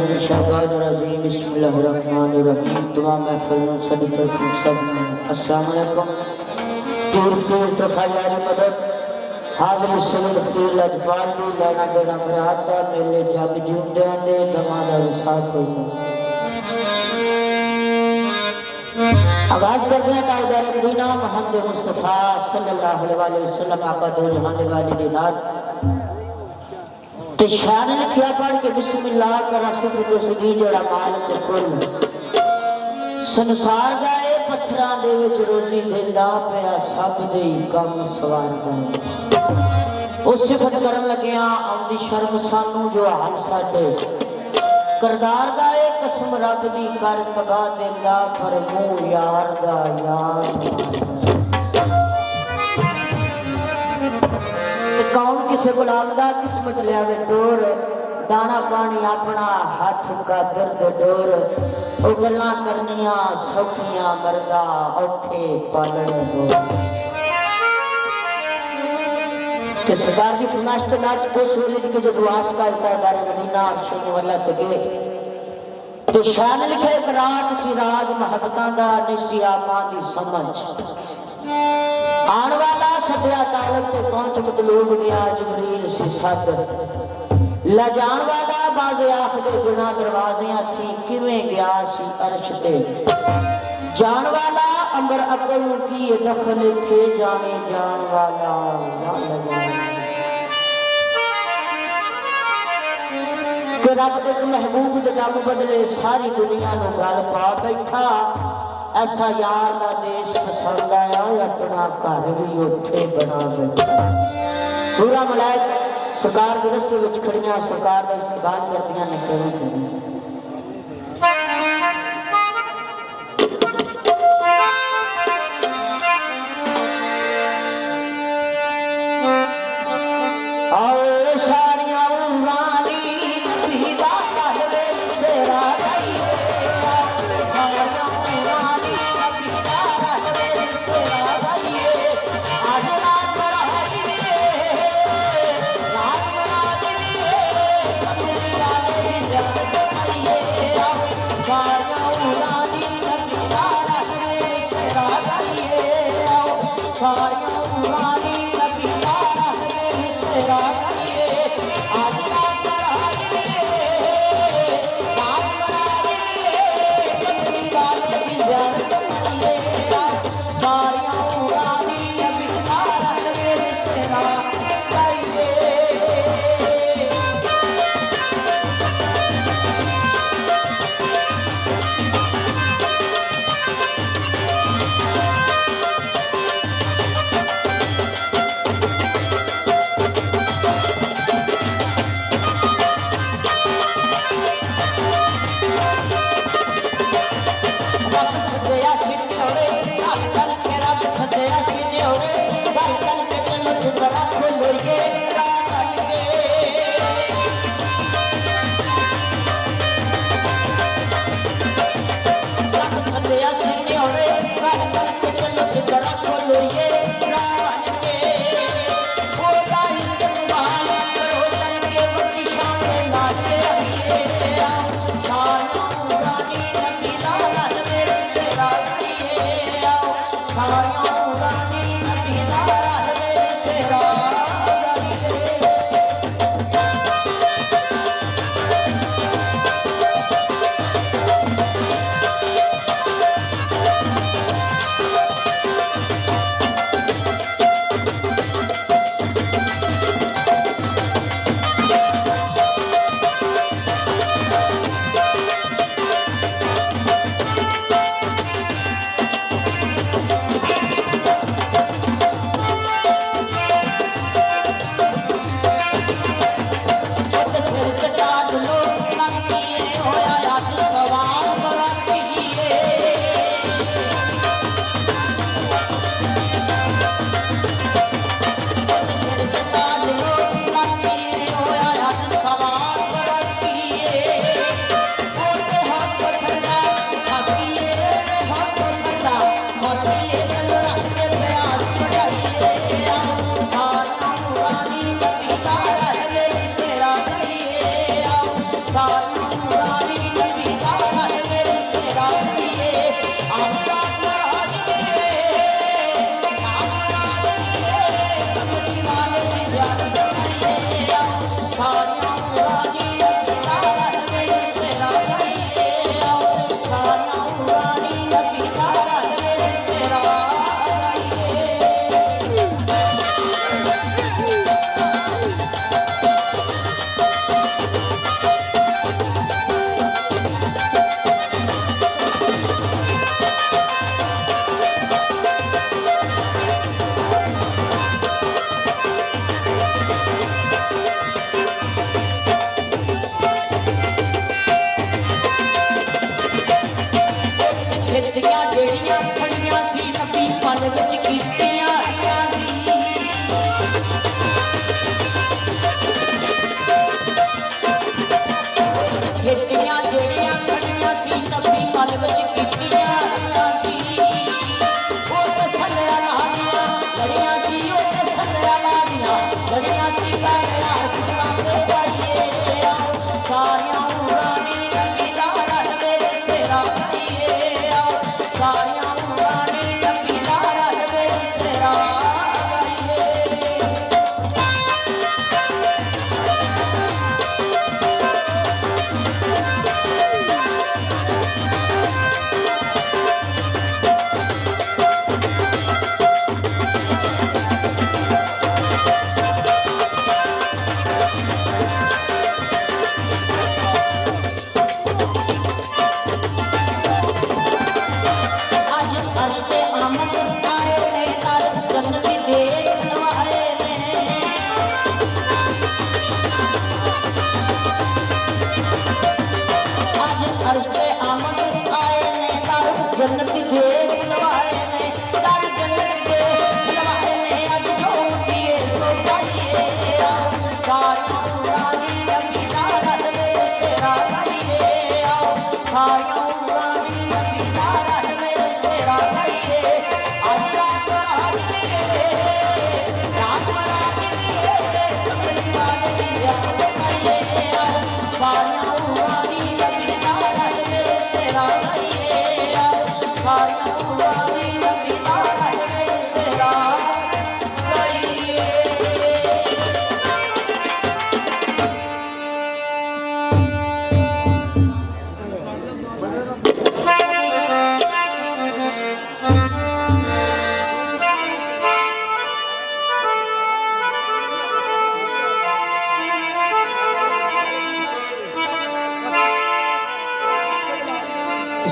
बिस्मिल्लाहिर्रहमानिर्रहीम बिस्मिल्लाहिर्रहमानिर्रहीम। तमाम महफिल में सभी तरफ सब अस्सलाम वालेकुम। पीर फकीर तफायारी मदद हाजिर समीर फकीर लजपाल दी लाना बेड़ा बराता मेले जग जिंदे दे दमादा विसाख होई। आगाज करते हैं ताजदार मदीना मोहम्मद मुस्तफा सल्लल्लाहु अलैहि वसल्लम आका दो जहां दे वाली दी नात ते शान लिखिया पढ़ के बिस्मिल्लाह करा सिफत सदी जड़ा मालिक कुल संसार दा ए पत्थरां दे विच रोजी देंदा पिया सब दे काम सवारदा ओ सिफत करन लगिया आंदी शर्म सानू जो हाल साडे करदार दा ए कसम रब दी कर तबा देंदा पर मुंह यार दा यार कौन किसे गुलाम दा किस्मत लियावे डोर दाना पानी अपना हाथ का दर्द डोर ओ गल्लां करनियां सौखियां मरदा औखे पालने डोर ते सरदार दी फरमाइश तो नाच को सूरज के जब आपका ताजदार मदीना अर्श वाला तगे तो शान लिखे एक रात सी राज मोहब्बतां दा निसी आमा दी समझ आन वाला सदिया तालब ते पहुंच मतलूब गया जिब्रील से सद लजान वाला बाजे आखदे गुना दरवाजियां थी किवें गया सी अर्श ते जान वाला अंबर अकल की दखल थे जाने जान वाला के रब एक महबूब दे नाम बदले सारी दुनिया नु गल पा बैठा ऐसा यार का देश पसंद आया अपना घर भी उठे बना बैठा पूरा मलाइक सरकार के रस्ते विच खड़ियां सरकार का इस्तकबाल करदियां ने किवें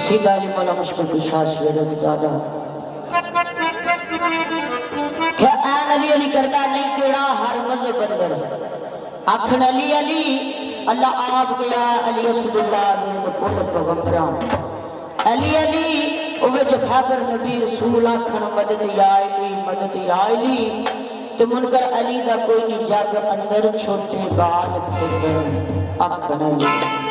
सीधा अली मौला मुश्किल कुशा शेर दादा क्या ऐन अली अली करता नहीं केड़ा हर मजहब अंदर आखन अली अली अल्लाह आप गया अली असदुल्लाह मेरे कुल पैगंबरां अली अली ओवे जफाकर नबी रसूल आखन मदद या अली ते मुनकर अली दा कोई नहीं जग अंदर छोटे बाल फिर आखन अली